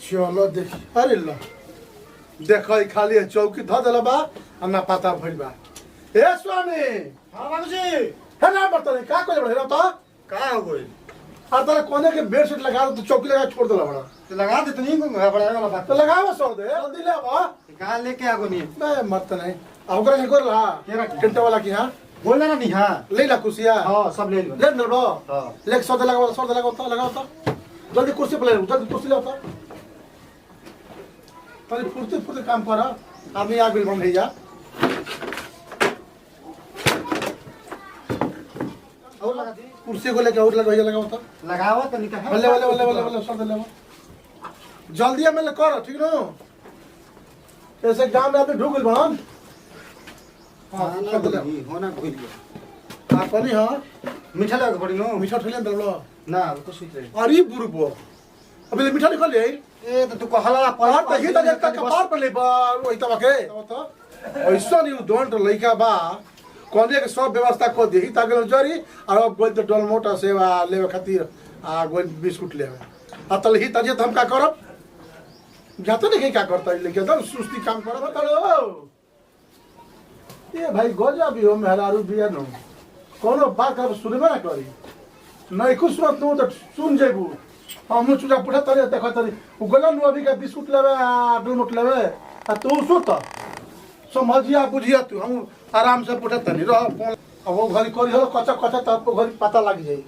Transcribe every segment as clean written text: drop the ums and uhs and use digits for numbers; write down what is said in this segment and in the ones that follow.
चलो देखी अरे लो देखो खाली चौकी ध दिल बा आ ना पता भइल बा ए स्वामी। हाँ बाबूजी। है ना बर्तन का कोई बड़ा तो का हो गई? आ तारा कोने के बेड शीट लगा तो चौकी लगा छोड़ देला बड़ा तो लगा दे तो नहीं बड़ा वाला बात तो लगावा सो दे जल्दी ले बा कहां लेके आगो नहीं मैं मत नहीं आ ओकरा नहीं कर ला केरा टेंट वाला की हां बोलना ना नहीं। हाँ ले ला कुर्सिया हाँ सब ले लो। ले न बा हाँ ले सौ दे लगाओ तो जल्दी कुर्सी पे ले जल्दी कुर्सी ले आता तनी फुर्ती फुर्ती काम कर आदमी आ बिल बन भैया और लगा दी कुर्सी को लेके और लगाओ तो लगाओ तो निकल बल्ले सौ दे ले जल्दी में ले कर ठीक न ऐसे गांव में आदमी ढूक गइल बन हां सब दे ले होना भूल गया। आ पानी हां मीठा लगा पड़ी नो मीठा ठेले दे लो ना तो सुत रहे। अरे बुरबो अबे मीठा निकल ले ए तो तू कहला पहाड़ पे ही तक कपार पर ले बा ओइ तब के तो ऐसा नहीं डोंट लइका बा कोने के सब व्यवस्था को देही ताके जरी और अब गोल तो डोल मोटा सेवा लेवे खातिर आ गोल बिस्कुट लेवे आ तलही तजे हम का करब जाते नहीं क्या करता लेके एकदम सुस्ती काम करब तलो ये भाई गोजा भी हो मेहरारू बिया न कोनो बात कर सुनबे ना करी नहीं कुछ सुनत नु तो सुन जेबू हम चुजा पुठा तरे देखो तरी उ गोलन अभी का बिस्कुट लेवे आ डोनट लेवे आ तू सुत समझिया बुझिया तू हम आराम से पुठा तनी रह अब वो घरी करी हो कच्चा कच्चा तो घरी पता लग जाई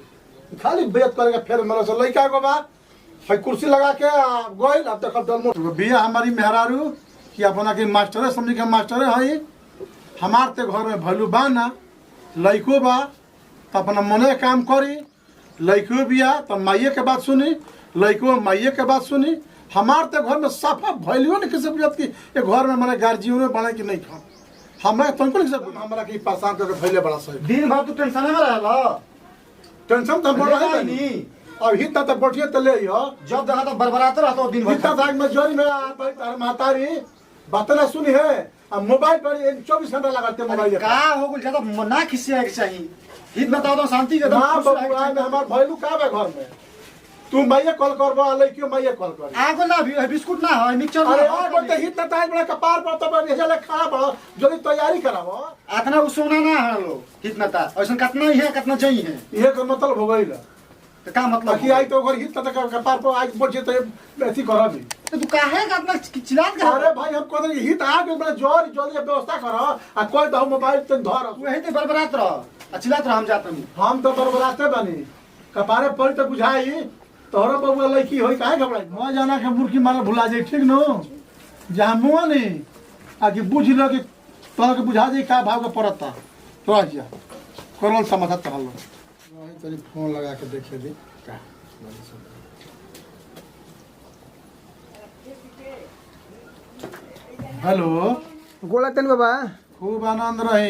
खाली बेत करेगा फिर मेरे से लइका को बा भाई कुर्सी लगा के गोइल अब तक डलमो बिया हमारी मेहरारू कि अपना के मास्टर समझ के मास्टर है हमार ते घर में भलू बा ना लइको बा तो अपना मने काम करी लइको बिया तो माइये के बात सुनी लइको माइये के बात सुनी हमार ते घर में साफा भैलियो नहीं किसी बुझत की ये घर में मने गार्जियन में बने कि नहीं खा हमें तुमको नहीं सब हमरा की परेशान करके भैले बड़ा सही दिन भर तू टेंशन में रहला। टेंशन तो बड़ रहे नहीं अब हित तो बैठिए तो ले हो जब देखा तो बरबराते रहता हो दिन भर। हित भाग में जोरी में तार मातारी बात ना सुनी है अब मोबाइल पर 24 घंटा लगाते मोबाइल का हो गइल ज्यादा ना खिसिया के चाहिए हित बताओ तो शांति के ना बबुआ में हमार भैलू का बे घर में तू माइये कॉल करबा ले क्यों माइये कॉल कर आगो ना भी बिस्कुट ना है मिक्सचर अरे आगो तो हित ताज बड़ा कपार पर तो भेजले खड़ा बड़ा जल्दी तैयारी करावो आतना उ सोना ना है लो कितना ता ऐसा कितना ही है कितना चाहिए है ये का मतलब हो गइल तो का मतलब कि आई तो घर हित तक कपार पर आज पहुंचे तो ऐसी करबी तो तू काहे का इतना चिल्लात का अरे भाई हम कहते हैं हित आ गइल बड़ा जोर जल्दी व्यवस्था करो आ कोई तो मोबाइल तन धर वही तो बरबरात रह चिल्लात रह हम जात नहीं हम तो बरबराते बनी कपारे पर तो बुझाई तोहरा बबुआ लड़की होई काहे घबराई न जाना के मुर्गी मारा भुला जाई ठीक नो जहां मुआ नहीं आगे बुझ लो कि तोहरा के बुझा जाई का भाव के पड़ता तो आ जा करल समाधान कर लो वही तनी फोन लगा के देखे दी का हेलो गोला तन बाबा खूब आनंद रहे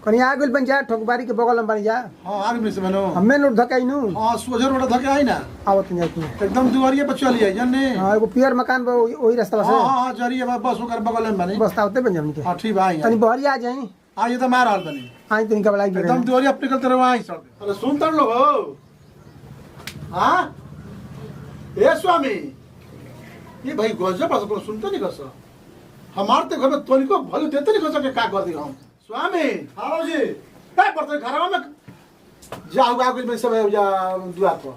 कहीं आ गइल बन जा ठोकबारी के बगल में बन जा हां आदमी से बनो हमें नोट धकाइनु हां सोजर बड़ा धके आई ना आवत नहीं आती एकदम दुआरिये पर चली आई जाने हां एगो पियर मकान बा वही रास्ता से हां जरिए बस ओकर बगल में बनी बस आवते बन जामनी के हां ठीक भाई तनी बहरी आ जाई आज तो मार हाल बनी आई तनी का बलाई एकदम दुआरी अपने कल तरह आई सर अरे सुन तर लो हो हां ए स्वामी ये भाई गजब बस को सुनते नहीं कस हमार ते घर में तोनी को भले देते नहीं कस के का कर दी हम स्वामी हां जी ए पर घरवा में जाओ गाओ में सब जा दुआ पर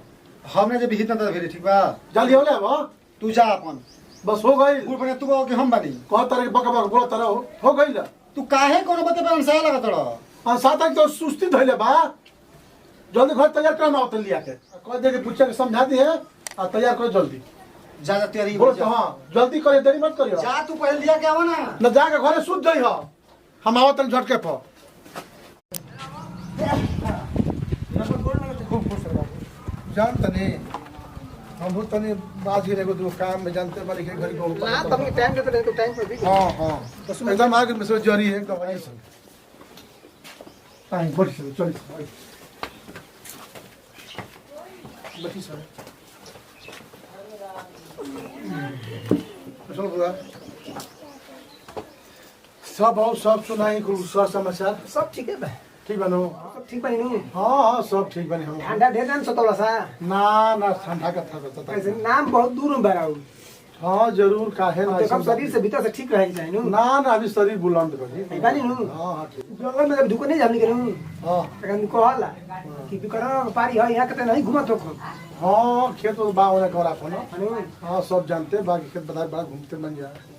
हमने जब हित ना फिर ठीक बा जल्दी होले अब तू जा अपन बस हो गई गुड़ बने तू कहो कि हम बनी कह तरह बक बक बोला तरह हो गई ला तू काहे कोनो बते पर अंसा लगा तड़ और साथ ही तो सुस्ती धइले बा जल्दी घर तैयार कर माओ लिया के कह दे के पूछे के समझा दी है और तैयार करो जल्दी जा जा तैयारी बोल तो हां जल्दी करे देरी मत करियो जा तू पहले लिया के आवा ना न जाके घरे सुत जई हो हम आवत झटके पर जान तने हम तने बाज गिरे को दो काम में जानते बारी के घरी बहुत ना तुम टाइम देते रहे तो टाइम पर भी हां हां एकदम आगे में से जरी है एकदम आई सब आई बढ़ चल बैठी सर चलो बुआ सब आओ सब सुनाई कुल समाचार सब ठीक है बा ठीक बनो सब ठीक बनी नु हाँ सब ठीक बने हम ठंडा ढेर ना सतौला सा ना ना ठंडा का था ऐसे नाम बहुत दूर में बराउ हाँ जरूर काहे ना देखो शरीर से भीतर से ठीक रहे के चाहिए नु ना ना अभी शरीर बुलंद करी नहीं बानी नु हाँ हाँ ठीक जंगल में जब धुको नहीं जानी करूं हाँ तखन कहला कि बिकरा पारी है यहाँ कते नहीं घुमत हो हाँ खेत तो बा होने करा अपन अनु हाँ सब जानते बाकी खेत बता बड़ा घूमते मन जाए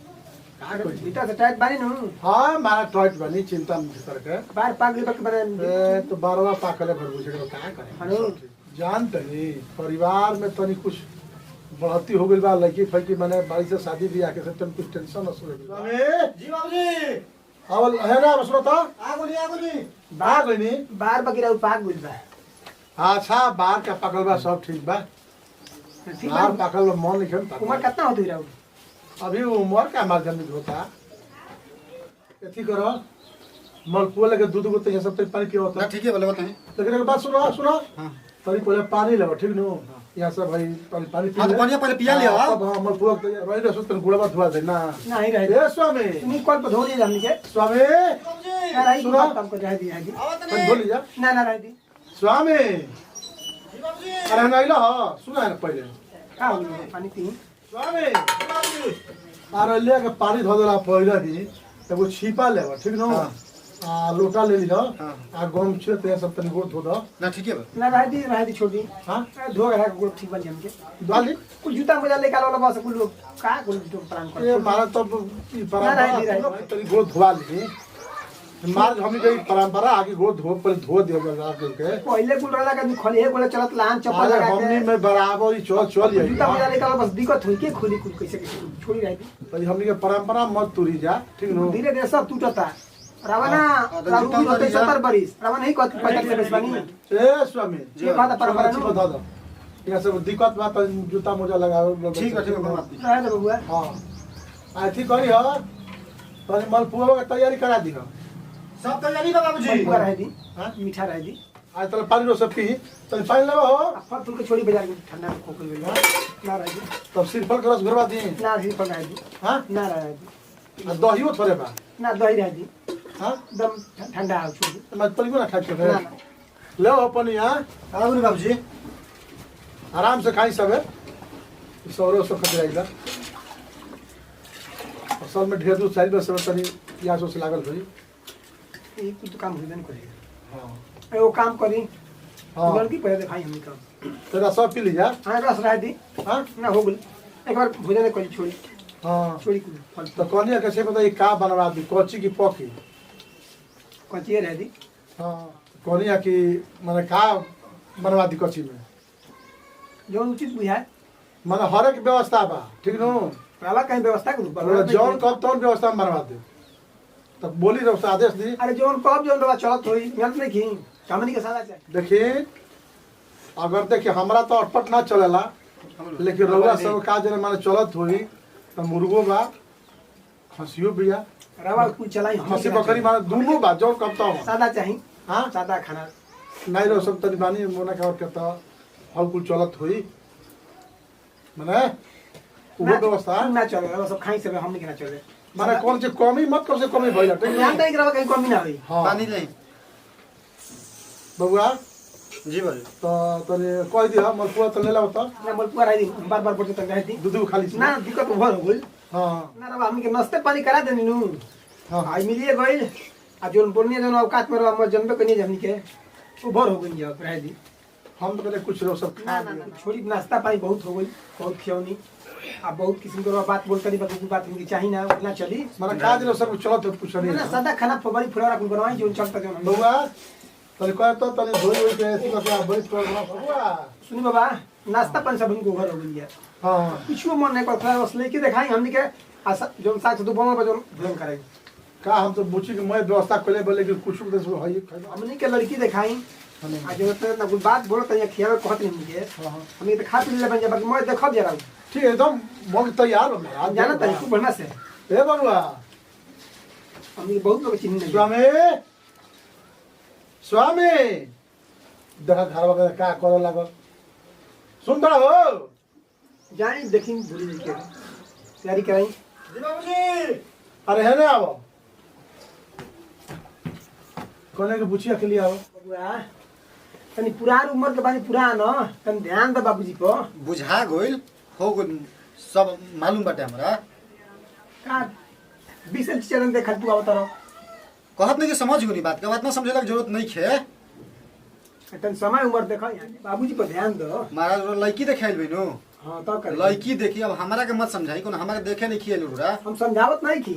भीतर से टाइट बानी नु हाँ मारा टॉयट बनी चिंता मत करके बाहर पागल बक बने ए तो बारवा पाकले भर बुझे का का अनु करे जानते नहीं परिवार में तनी कुछ बढ़ती हो गई बा लड़की फैकी मैंने बाड़ी से शादी ब्याह के से तन कुछ टेंशन न सुने स्वामी जी बाबूजी आवल है ना बसरो तो आगुनी बाहर लेनी बाहर बगिरा पाग गुल बा अच्छा बाहर का पकल बा सब ठीक बा ठीक बाहर बा पकल बा मन लिखे उम्र कितना होती रहू अभी उम्र का माध्यम में होता एथी करो मलपुआ लगे दूध को तो सब तक पानी पियो ना होता ठीक है बोले बताएं लेकिन एक बात सुनो सुनो हां तनी पहले पानी लेबो ठीक नो यहाँ सब भाई पानी पी हां तो पानी पहले पिया लिया अब हम मलपुआ तो रही रसो तन गुड़वा धुआ दे ना नहीं रहे ए स्वामी तुम कॉल पर धो दिया हमने के स्वामी ना रही सुनो। काम को रह दिया जी तन बोली जा ना ना रह दी स्वामी अरे नहीं लो सुना ना पहले का हो गया पानी पी स्वामी अरे ले के पानी धो देला पहले ही एगो छिपा लेबो ठीक नो आ लोटा ले ली आ गम छे ते सब तनी गोड़ धो दो ना ठीक है ना रह दी छोड़ दी हां धो गया को ठीक बन हमके डाली कुछ जूता मोजा लेके आलो बस कुल लोग का कुल तो प्राण कर ये मारा तो ई ना, रह परंपरा तनी गोड़ धोवा ली मार हमनी के परंपरा आगे गोड़ धो पर धो दिया जा के पहले कुल रहला का खली है बोले चलत लान चप्पल अरे लगा हमनी के में बराबर ही चल चल जूता मोजा जाई लेके आलो बस दिक्कत होई के खोली कुल कैसे कैसे छोड़ी रह दी तो हमनी के परंपरा मत तुरी जा ठीक नो धीरे धीरे सब टूटता रावणा हाँ, तो रावण जूता होते उतारी जा। 70 बरिस रावण नहीं कहत 50 से बेसबानी ए स्वामी ये बात परंपरा ठीक नु बता दो यहाँ सब दिक्कत बा तो जूता मोजा लगाओ ठीक है कोई बात नहीं रह दे बबुआ हाँ अथी करी हो तनी मलपुआ के तैयारी करा दी हो सब तैयारी बा बाबूजी बबुआ रह दी हाँ? मीठा रह दी आज तले पानी रो सब पी तनी पानी लेबो हो आ फल फूल के छोड़ी बाजार में ठंडा में खोखल गई ना रह दी तब सिरफल के रस घरवा दी ना रह पर रह दी हां ना रह दी आ दहियो थोड़े बा ना दही रह दी हां एकदम ठंडा हो छोड़ी मैं परी को ना खा के ना ले हो पानी हां आगुनी बाबूजी आराम से खाई सबे सौरो सब खतरा इला असल में ढेर दूर चाहिए बस तनी प्यासो से लागल होई ये कुछ तो काम हो नहीं करेगा हां वो काम करी हां लड़की पहले दिखाई हमने काम तेरा सब पी लीजा हाँ रस रह दी हां ना हो गई एक बार भोजन कर छोड़ी हां छोड़ी कुल फल तो कहनी कैसे पता ये का बनवा दी कोची की पकी कचिए रह दी हां कहनी कि माने का बनवा दी कोची में जो उचित बुझाए माने हर एक व्यवस्था बा ठीक नो पहला कहीं व्यवस्था करूँ जौन कब तौन व्यवस्था में बनवा दे तब बोली रहो आदेश दी अरे जोन कब जोन रवा चलत होई मेहनत नहीं की कामनी के साला चाहिए देखिए अगर देखिए हमरा तो अटपट ना चलेला लेकिन रउआ सब का जने माने चलत होई तो मुर्गो बा खसियो बिया रवा कुछ चलाई खसी बकरी माने दोनों बा जौन कब तो सादा चाहिए हां सादा खाना नहीं रहो सब तनी बानी मोना का और कहता हल कुल चलत होई माने वो व्यवस्था ना चले रवा सब खाई से हमने के ना चले माने कौन से कमी मत कम से कमी भइला ठीक ध्यान है नहीं रवा कहीं कमी ना होई हां पानी ले बबुआ जी बाबूजी तो तने कह दिया मलपुआ तो ले ला बता ना बोल रह दी बार बोलते तक रह दी दूध खाली से ना दिक्कत भर हो गई हां ना रवा हमने के नाश्ते पानी करा देनी नु हां आई मिलिए गइल आ जोन बोलनी जोन औकात में रवा जन्म कनी हमनी के वो भर हो गई जब रह दी हम तो पहले कुछ रहो सब ना ना ना छोड़ी नाश्ता पानी बहुत हो गई बहुत खियौनी आ बहुत किस्म के बात बोलते नहीं बाकी बात इनकी चाहिए ना उतना चली माने का दिलो सब चलो तो कुछ नहीं ना सादा खाना बड़ी फुलवारा कुल बनवाई जो चलता जो बबुआ तने कह तो तने धोई होई के ऐसी का बड़ी प्रॉब्लम बबुआ सुनी बाबा नाश्ता पानी सब उनको घर हो गई है हां कुछ मन नहीं करता बस लेके दिखाई हमनी के जो साग से दोपहर में जो भोजन करेंगे का हम तो बुची के मैं व्यवस्था कोले बोले कि कुछ कुछ हई हमनी के लड़की दिखाई आ जो ना कुछ बात बोलत है खियावे कहत नहीं हमनी के हां हमनी तो खा पी ले बन जा बाकी मैं देखब जरा ठीक है एकदम मग तैयार हो गया हम जाना तरी खूब बढ़िया से ए बबुआ हमनी बहुत लोग चिन्ह नहीं स्वामी स्वामी देखा घर वगैरह का करे लागल सुन रहा हो जानी देखी भूली नहीं के तैयारी कराई जी बाबूजी अरे है ना आओ कोने के बुचिया के लिए आओ बबुआ तनी पुरान उम्र के बानी पुरान तनी ध्यान दे बाबूजी को बुझा गइल हो गइल सब मालूम बाटे हमरा। का 20 इंच चरण देखल तू आवत रहो। कहत नहीं कि समझ गई बात, बात ना समझे की जरूरत नहीं है। तन समय उम्र देखा बाबूजी पर ध्यान दो। महाराज लड़की देखाइल बिनु। हां तो कर लड़की देखी, अब हमारा के मत समझाई, कोनो हमारा देखे नहीं खियल उड़ा। हम समझावत नहीं की।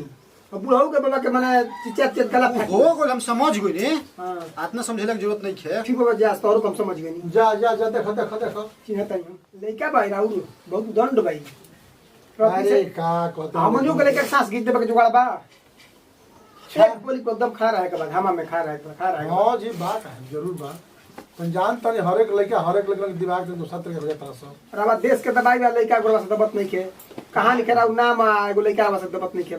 अब बुढ़ऊ के बोला के माने चिचिया चित गला फेंक हो गइल, हम समझ गई नी। हां आतना समझेला की जरूरत नहीं है। ठीक हो जा तोरो कम समझ गई नी। जा जा जा देखो देखो देखो चिन्हत नहीं लइका भाई राउर बहुत दंड भाई। अरे का कहते हमनियो के लेके सांस खींच देबे के जुगाड़ बा। छेक बोली को एकदम खा रहा है के बाद हमा में खा रहा है। हां जी बात है जरूर बा। तुम जानता नहीं हर एक लड़का के दिमाग से दूसरा तरह हो जाता सब। और अब देश के दबाई वाला लइका गोरवा से दबत नहीं के। कहां लिखे रहा नाम एगो लइका बस दबत नहीं के।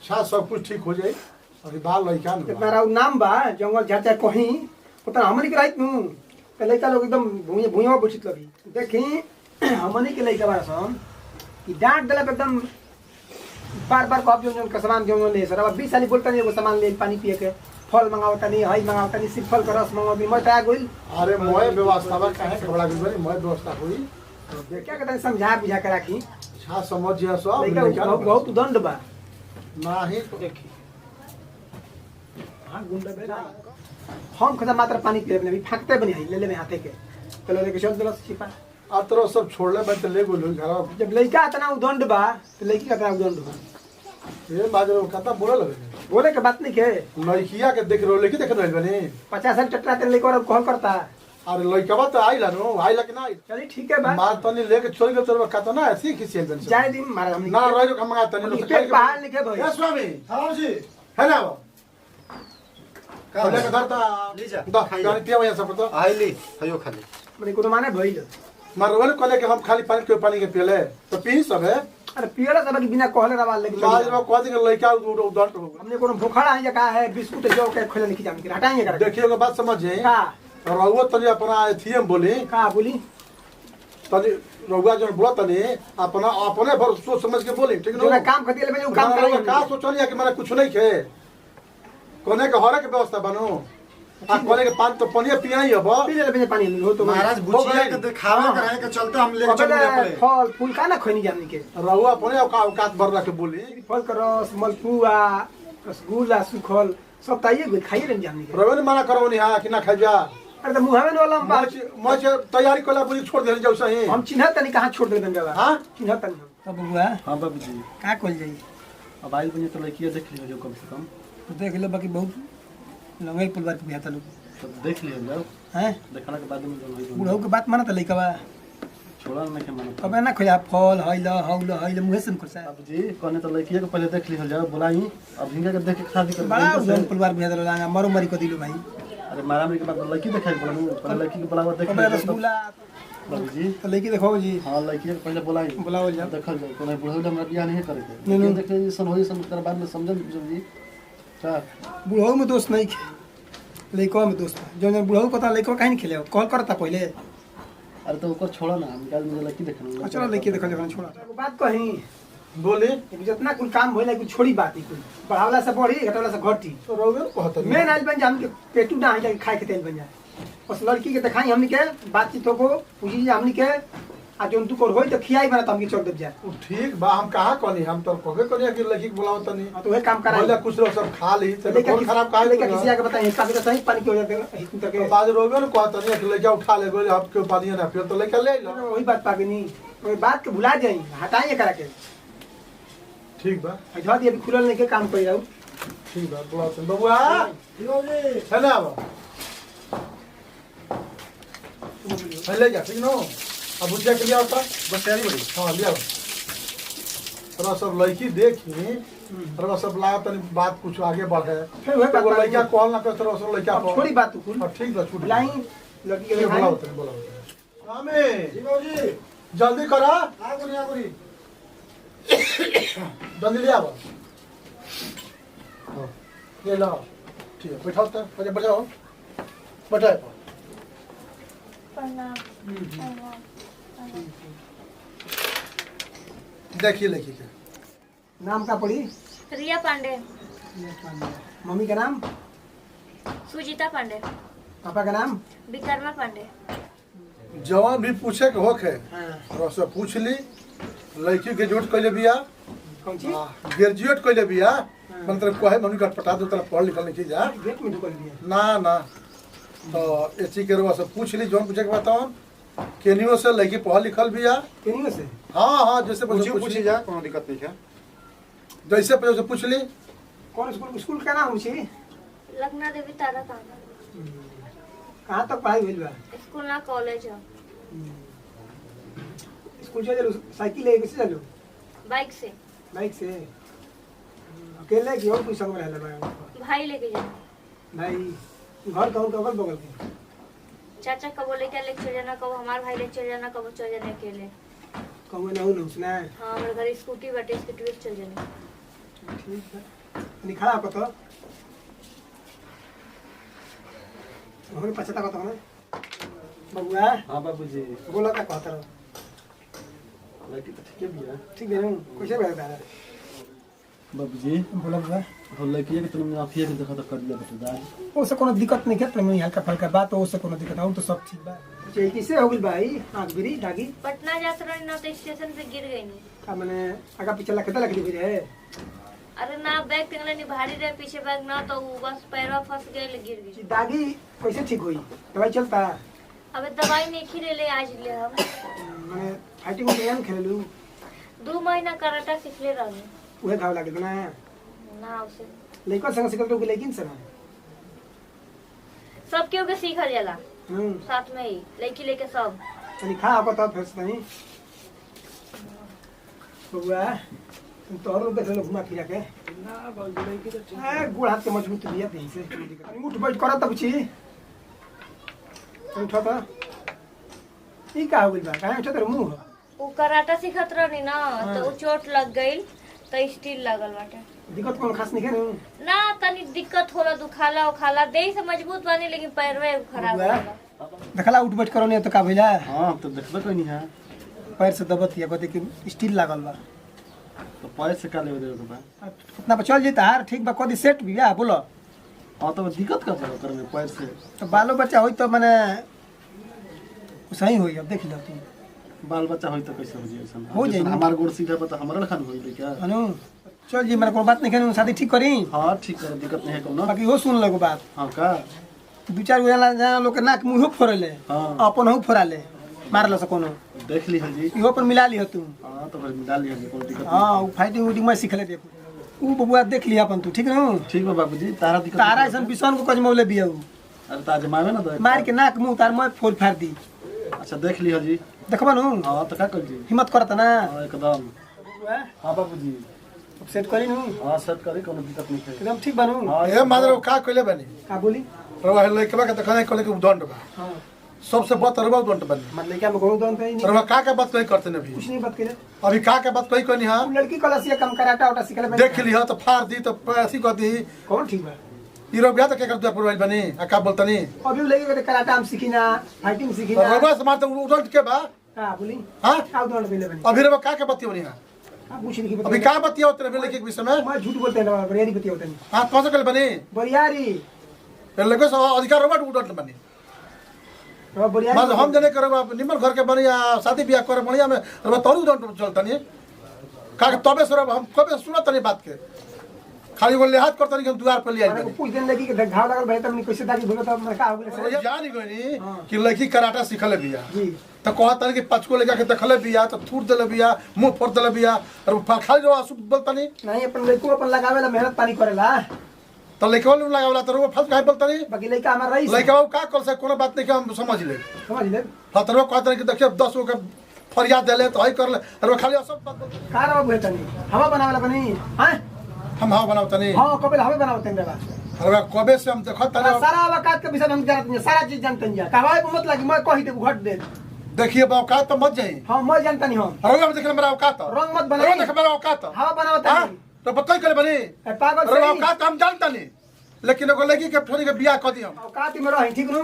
शायद सब कुछ ठीक हो जाए। अभी बाल लड़का कितना राउ नाम बा जंगल झाचा कहीं उतना हमनी के राइत नु के लइका लोग एकदम भूइया बुझित लगी। देखी हमनी के लइका बा सम कि डांट देला पे एकदम बार-बार कब जो का सामान जो ले सर अब 20 साल बोलता नहीं एगो सामान ले पानी पिए के फल मंगावता नहीं हई मंगावता नहीं सिर्फ फल का रस मंगावी मैं ता गइल। अरे मोय व्यवस्था बा काहे घबरा गइल बनी मोय व्यवस्था होई। तो क्या कहता समझा बुझा के राखी छा समझ जा सब लइका बहुत दंड बा। नाही देखी हां गुंडा बेटा हम खदा मात्र पानी पिए नहीं फाकते बनी है ले हाथे के चलो लेके चल दलस छिपा अतरो सब छोड़ले बन त ले गोलो घर। जब लइका इतना उदंड बा तो लइकी का उदंड बा। ये बाजरो कता बोले लगे बोले के बात नहीं के लड़किया के देख रो लेके देख रहल बनी 50 साल टटरा ते लेकर कॉल करता। अरे लड़कवा तो आइला नो आइला कि ना चलिए ठीक है बा मार तनी लेके चल गए तोर कता ना ऐसी किसी बन जाए दिन मारा हम ना रह जो कमा तनी पे बाहर लिखे भाई ए स्वामी हां जी है ना का पहले का धरता ले जा दा गाड़ी पिया वहां सब तो आइली हयो खाली। मने को माने भइल मरवल कोले के हम खाली पानी के पियले तो पी सब है। अरे पियला सब के बिना कहले रवा लेके माज रो कह दिन लड़का उदंड हो हमने कोनो भूखड़ा है का है बिस्कुट जो के खोले लिखी जाम के हटाएंगे कर देखिए के बात समझे का रहुआ तनी अपना एथीएम बोली का बोली तनी रहुआ जो बोला तनी अपना अपने भर सोच समझ के बोली ठीक जो ना काम खतिले में जो काम रहुआ करेंगे का सोचलिया कि मेरा कुछ नहीं खे कोने के हरे के व्यवस्था बनो आ कोने के पान तो पानी पियाई अब पी ले में पानी हो तो महाराज बुचिया के दिखावे कराए के चलते हम ले चल पहले फल फूल का ना खोनी जामनी के रहुआ अपने औकात भर रख के बोली फल का रस मलपुआ रसगुल्ला सुखल सब ताइए गई खाइए नहीं जामनी के रहुआ ने मना करो नहीं हां कि ना खा जा। अरे तो मुहावे न वाला मैं तैयारी कोला पूरी छोड़ दे जाऊ सही हम चिन्हत नहीं कहां छोड़ दे बंगा हां चिन्हत नहीं हम अब बुआ हां बाबूजी का कल जाई अब आइल बनी तो लड़किया देख लियो जो कम से कम तो देख ले बाकी बहुत लंगाई परिवार के बिहाता लोग तो देख लियो जाओ हैं देखला के बाद में जो बुढ़ऊ के बात मानत लइका बा छोड़ा नहीं के मानो। अब ना खोया फल हइल हौल हइल मुहे से करसा बाबूजी कहने तो लड़किया को पहले देख लियो जाओ बुलाई अब हिंगा के देख के शादी कर बड़ा उजन परिवार बिहाता लोग मरो मरी को दिलो भाई अरे मारा मेरे के बाद लड़की दिखाई बोलू पहले लड़की के बुलावा देख अब लियो रसगुल्ला बाबूजी तो लइकी देखो जी हां लड़की के पहले बुलाई बुलाओ जा देखल जाए कोनो बुढ़ऊ हमरा बियाह नहीं करे के नहीं, नहीं। देख ले सन होई सन कर बाद में समझन जी अच्छा बुढ़ऊ में दोस्त नहीं खे लइको में दोस्त जो जन बुढ़ऊ को ता लइको काहे नहीं खेले कॉल करता पहले अरे तो ऊपर छोड़ा ना हम कल मुझे लड़की देखना चलो लइकी देखो जखन छोड़ा बात कही बोली जितना कुल काम होइला कुल छोड़ी बात ही कुल बढ़ावला से बढ़ी घटावला से घटी तो रहुआ कहत मेन आज बन जा हमके पेटू ना है खाए के तेल बन जाए बस लड़की के दिखाई हमनी के बातचीत को पूछी हमनी के आ जोन तू को होई तो खियाई बना हमके चल दे जाए ठीक बा हम कहा कोनी हम तो कहबे कोनी कि लड़की के बुलाओ तनी तो वही काम करा पहले कुछ लोग सब खा ली तो लेकिन कौन खराब काहे लेकिन किसी आके बताइए काफी तो सही पानी के हो जाते हित तक तो बाद रोगे न कहत नहीं कि लड़का उठा ले गोले आप के पानी ना फिर तो लड़का ले लो वही बात पाके नहीं वही बात के भुला जाई हटाइए करा के ठीक बा धर दिए खुलल नहीं के काम कर जाऊ ठीक बा बुलाओ तनी बबुआ ठीक हो जी है ना बा पहले जा ठीक नो अब बुझिया के लिया होता बस तैयारी बड़ी हां लिया तोरा सब लड़की देखी तोरा सब लाया तनी बात कुछ आगे बढ़े फिर वही बात तो पाके लड़का कॉल ना कर तोरा सब लड़का अब छोड़ी बात तू कुल ठीक बा छूट बुलाई लड़की के ये दिखाई बुलाओ तनी बुलाओ रामे ठीक हो जी जल्दी करा आगुरी जल्दी ले आओ हाँ, ये लो ठीक है बैठाओ तो बजे बजाओ बैठाए देखिए लिखिए के नाम का पड़ी रिया पांडे। मम्मी का नाम सुजीता पांडे। पापा का नाम विकर्मा पांडे। जवान भी पूछे के होके हाँ और से पूछ ली लड़की ग्रेजुएट कइले बिया कौन चीज ग्रेजुएट कइले बिया मतलब कहे मम्मी का पटा दो तरह पढ़ लिखल नहीं जा गेट में ढुकल दिया ना ना तो एची के रुआ से पूछ ली जोन पूछे के बताओ केनियो से लड़की पढ़ लिखल बिया केनियो से हाँ जैसे पूछी जा कोनो दिक्कत नहीं है जैसे पहले से पूछ ली कौन स्कूल का नाम छी लखना देवी तारा कांदा कहाँ तक पढ़ाई हुई बा स्कूल ना कॉलेज है स्कूल चलो साइकिल लेके से चलो बाइक से बाइक से अकेले की और कोई संग रहला बा भाई लेके जाए भाई घर कहूँ के अगल बगल के चाचा कबो लेके लेके चल जाना कबो हमार भाई लेके चल जाना कबो चल जाने अकेले कहूँ ना हूँ सुना हाँ हमारे घर स्कूटी बाटे स्कूटी पे चल जाने ठीक है निखड़ा को तो हमरे पछता को तो ना बबुआ हां बाबूजी बोला का कहता रहो लड़की तो ठीक है बिया ठीक है कैसे बैठ रहा बाबूजी बोला बबुआ हो लड़की के तुमने अफिया के देखा तो कर दिया बेटा ओसे कोनो दिक्कत नहीं है प्रेम हल्का फल्का बात ओसे कोनो दिक्कत और तो सब ठीक बा जे किसे हो गइल भाई आंख बिरी दागी पटना जात रही ना तो स्टेशन पे गिर गई नहीं का माने आगा पीछे लखता लकड़ी भी रहे अरे ना बैग टिंगला नहीं भारी रहे पीछे बैग ना तो वो बस पैरों फंस गए गिर गई दागी कैसे ठीक हुई दवाई चलता अबे दवाई नहीं खिले ले आज ले हम माने फाइटिंग में गेम खेललू 2 महीना कराटा सीखले रहनी उहे घाव लागल ना ना उसे लइका संग सिखल तो लेकिन से ना सब केहू के सीखल जाला हम्म साथ में ही लड़की लेके सब तनी खा आपा तो फिर से तनी बबुआ तुम तो और लोग देख लो घुमा फिरा के ना बाबूजी लड़की तो ठीक ए गुड़ हाथ के मजबूत लिया कहीं से उठ बैठ करत तब छी उठा था ई का हो गइल बा काहे उठा तेरे मुंह वो कराटा सीखत रहनी ना तो वो चोट लग गई तो स्टील लगल बाटे दिक्कत कोनो खास नहीं है ना तनी दिक्कत होला दुखाला उखाला देह से मजबूत बनी लेकिन पैर में खराब बबुआ होला देखला उठ बैठ करो नहीं तो का भइला हां तो देखबे कोई नहीं है पैर से दबत या कहते कि स्टील लागल बा तो पैर से का लेवे देवे के बा कितना पर चल जेता हार ठीक बा कदी सेट भी बा बोलो हां तो दिक्कत का बा कर में पैर से तो बालो बच्चा होई तो माने सही होई अब देख लो तू बाल बच्चा होई तो कैसे हो जाए ऐसा हो जाई ना। हमार गोड़ सीधा पता हमरा लखन होई क्या अनु चल जी मेरे को बात नहीं कहनी शादी ठीक करी हां ठीक कर दिक्कत नहीं है कोनो बाकी हो सुन लगो बात हां का 2-4 गो जना लोग के नाक मुंह फोड़ले हां अपन हो फोड़ाले मारल से कोनो देख ली जी इहो पर मिला ली हो तू हां तो फिर मिला लिया कोनो दिक्कत हां वो फाइटिंग उटिंग में सिखले देखो ऊ बबुआ देख लिया अपन तू ठीक न नहीं ठीक बा बाबूजी तारा दिक्कत तारा ऐसा बिसन को कजमौले बिया ऊ अरे ताज मावे ना तो मार के नाक मुंह तार मैं फोड़ फाड़ दी अच्छा देख लिया जी देखबा नु हां तो का कर जी हिम्मत करत ना हां एकदम बबुआ हां बाबूजी अब सेट करी नु हां सेट करे कोनो दिक्कत नहीं है एकदम ठीक बनू हां ए मादर का कइले बनी का बोली रवा लइकबा के देखा नहीं कले के दंड बा हां सबसे बात रवा दंड बनी मतलब क्या में कोनो दन पे नहीं रवा का बात नहीं करते ने भी कुछ नहीं बात करे अभी का बात कही कोनी हां ऊ लड़की कलसिया कम कराटा ओटा सिखले देख ली तो फाड़ दी तो ऐसी कर दी कौन ठीक बा ई रोबिया तो के कर दिया पुरवाइल बनी आ का बोलतनी अभी लगे के कराटा हम सीखिना फाइटिंग सीखिना रवा से मारते उलट के बा हां बोली हां का दंड मिले बनी अभी रवा का बत्ती बनी हां आप पूछ लिखी अभी का बत्ती होते रे लेके के विषय में मैं झूठ बोलते हैं ना बरियारी बती होते हैं हां कौन सा कल बनी बरियारी लगे सब अधिकार रवा उलट बनी रवा बरियारी मतलब हम जने करब निमन घर के बनी आ शादी ब्याह करे बढ़िया में रवा तोरू दंड चलतनी का तबे सर हम कबे सुनत नहीं बात के खाली वो लिहाज करतनी कि हम द्वार पर ले आई मैंने बनी कुछ दिन लगी कि घाव लगल भाई तब कैसे दागी भूलो तब मैं का हो और गए जान गई कि लड़की कराटा सीखले बिया जी तो कहता कि पचको लेके देखले बिया तो थूर देले बिया मुंह फोड़ देले बिया और खाली जो आंसू बोलतनी नहीं अपन लड़को अपन लगावेला मेहनत पानी करेला तो लड़के वाले लगावला तो वो फल काहे बोलतनी बाकी लड़का हमार रही लड़के बाबू का कर से कोनो बात नहीं कि हम समझ ले समझ ले फतरवा कहते कि देखिए 10 गो के फरियाद देले तो हई कर ले और वो खाली सब बात बोलते। का रवा बुहे तनी हवा बनावेला बनी हां हम हां बनावतनी हां कबे हवा बनावते हैं बाबा और कबे से हम देखत तनी सारा वक्त के विषय में हम जानत नहीं सारा चीज जानते हैं कहवाए को मत लगी मैं कहि दे घट दे देखिए बाबू का तो मत जाई हां मैं जानता नहीं हम और हम देखले मेरा औकात रंग मत बनाई देख मेरा औकात हवा बनावता हां नहीं तो बताई करे बनी पागल अरे सही औकात हम जानता नहीं लेकिन एगो लड़की के फेरी के बियाह कर दियो औकात में रही ठीक नु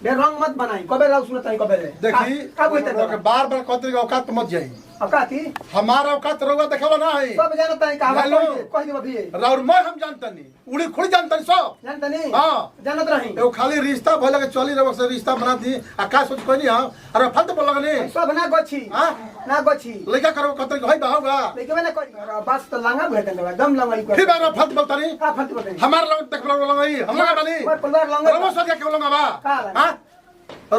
बे रंग मत बनाई कबे लाउ सुनत है कबे ले देखी का बोलते के बार बार कहते कि औकात मत जाई औकात ही हमारा औकात रउआ देखावा ना है सब जानता है का हेलो। कहि दे अभी और मैं हम जानता नहीं उड़ी खुड़ी जानता नहीं सब जानता नहीं हाँ। जानत रही एगो खाली रिश्ता भले के चली रहो से रिश्ता बना दी आकाश सोच कोई नहीं हां अरे फालतू बोल लगनी सब ना गछि हां ना गछि लइका करो कतरी होई बाहुगा लेकिन मैंने करी बस तो लांगा भेटन दे एकदम लंगड़ी फिर बार फालतू बोलतानी का फालतू बोलते हमार लोग देख लो लंगई हम लगा बानी पर परिवार लंगड़ी रमो सके के लंगा बा का लंगा? हां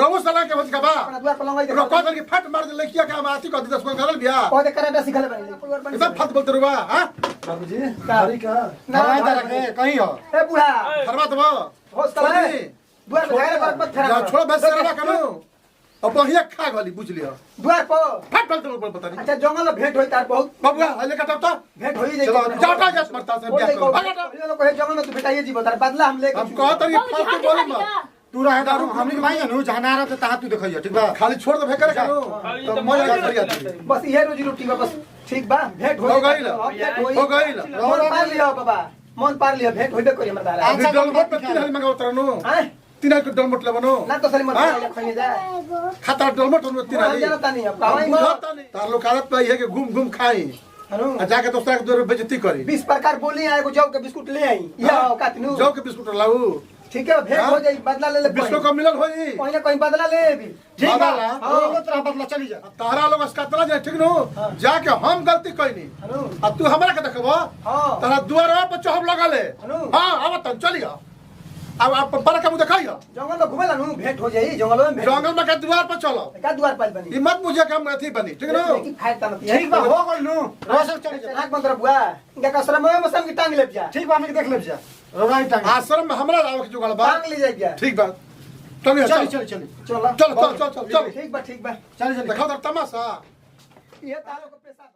रमो सला के बचका बा अपना द्वार पर लंगड़ी रो कतरी की फट मार दे लइकिया के आती को 10 को करल बिया पौधे कराटा सिखले बनी परिवार बनी एकदम फालतू बोलते रुबा हां बाबूजी का? हरी का ना, हवाई ना, तरह के कहीं हो ए बुढ़ा फरमा दबो होश कर द्वार पर जाए पर मत जा छोड़ बस सेवा करो अब बढ़िया खा गली बुझ लियो द्वार पर फट फालतू बोल पता नहीं अच्छा जंगल में भेंट होई तार बहुत बाबूआ हले कटा तो भेंट होई जाई चलो जाटा जस मरता से बिया करो भागटा लोग कहे जंगल में तू भेटाइए जी बता बदला हम लेके हम कहत रही फालतू बोली मत तू रहे दारू हमनी के भाई नु जहां रहा तो तहां तू देखइयो ठीक बा खाली छोड़ दे फेकर करो तो मजा कर जाती बस ये रोजी रोटी बा बस ठीक बा भेंट हो गइल हो गइल मन पार लियो बाबा मन पार लियो भेंट होइबे करी हमर दारा अभी डलमट पे तीन हाल मंगाओ तरनु हैं तीन हाल को डलमट ले बनो ना तो सरी मत हाँ? खइने जा खाता डलमट हम तीन हाल जानता नहीं अब कावाई में तार लोग आदत पे है कि घूम घूम खाई हनु आ जाके दोसरा के दो बेइज्जती करी 20 प्रकार बोली आए को जौ के बिस्कुट ले आई या कातनु जाओ के बिस्कुट लाऊ ठीक है भेंट हो जाई बदला ले ले बिस्कुट को मिलल होई कहीं ना कहीं बदला ले भी ठीक बा बदला? वो तरह बदला चली जा तारा लोग अस्कतला जाए ठीक नो जाके हम गलती कइनी हनु अब तू हमरा के देखबो हां तारा दुआरा पर चहब लगा ले हेलो। हां अब तन चलियो अब आप पर का मुंह दिखाइयो जंगल में घुमेला नु भेंट हो जाई जंगल में भेंट जंगल में के द्वार पर चलो का द्वार पाल बनी ई मत मुझे काम अथी बनी ठीक नो लेकिन खाए ता मत ठीक बा हो गइल नु रोशन चली जा नाक बंद बुआ इनका कसरम में मसम की टांग ले जा ठीक बा हमनी के देख ले जा रोगाई टांग आश्रम में हमरा आवे के जुगाड़ बा टांग ले जाई जा ठीक बा चलिए चली चल चली चली चलो चल चल चल चल ठीक बा चली चली दिखाओ तर तमाशा ये तालो को पैसा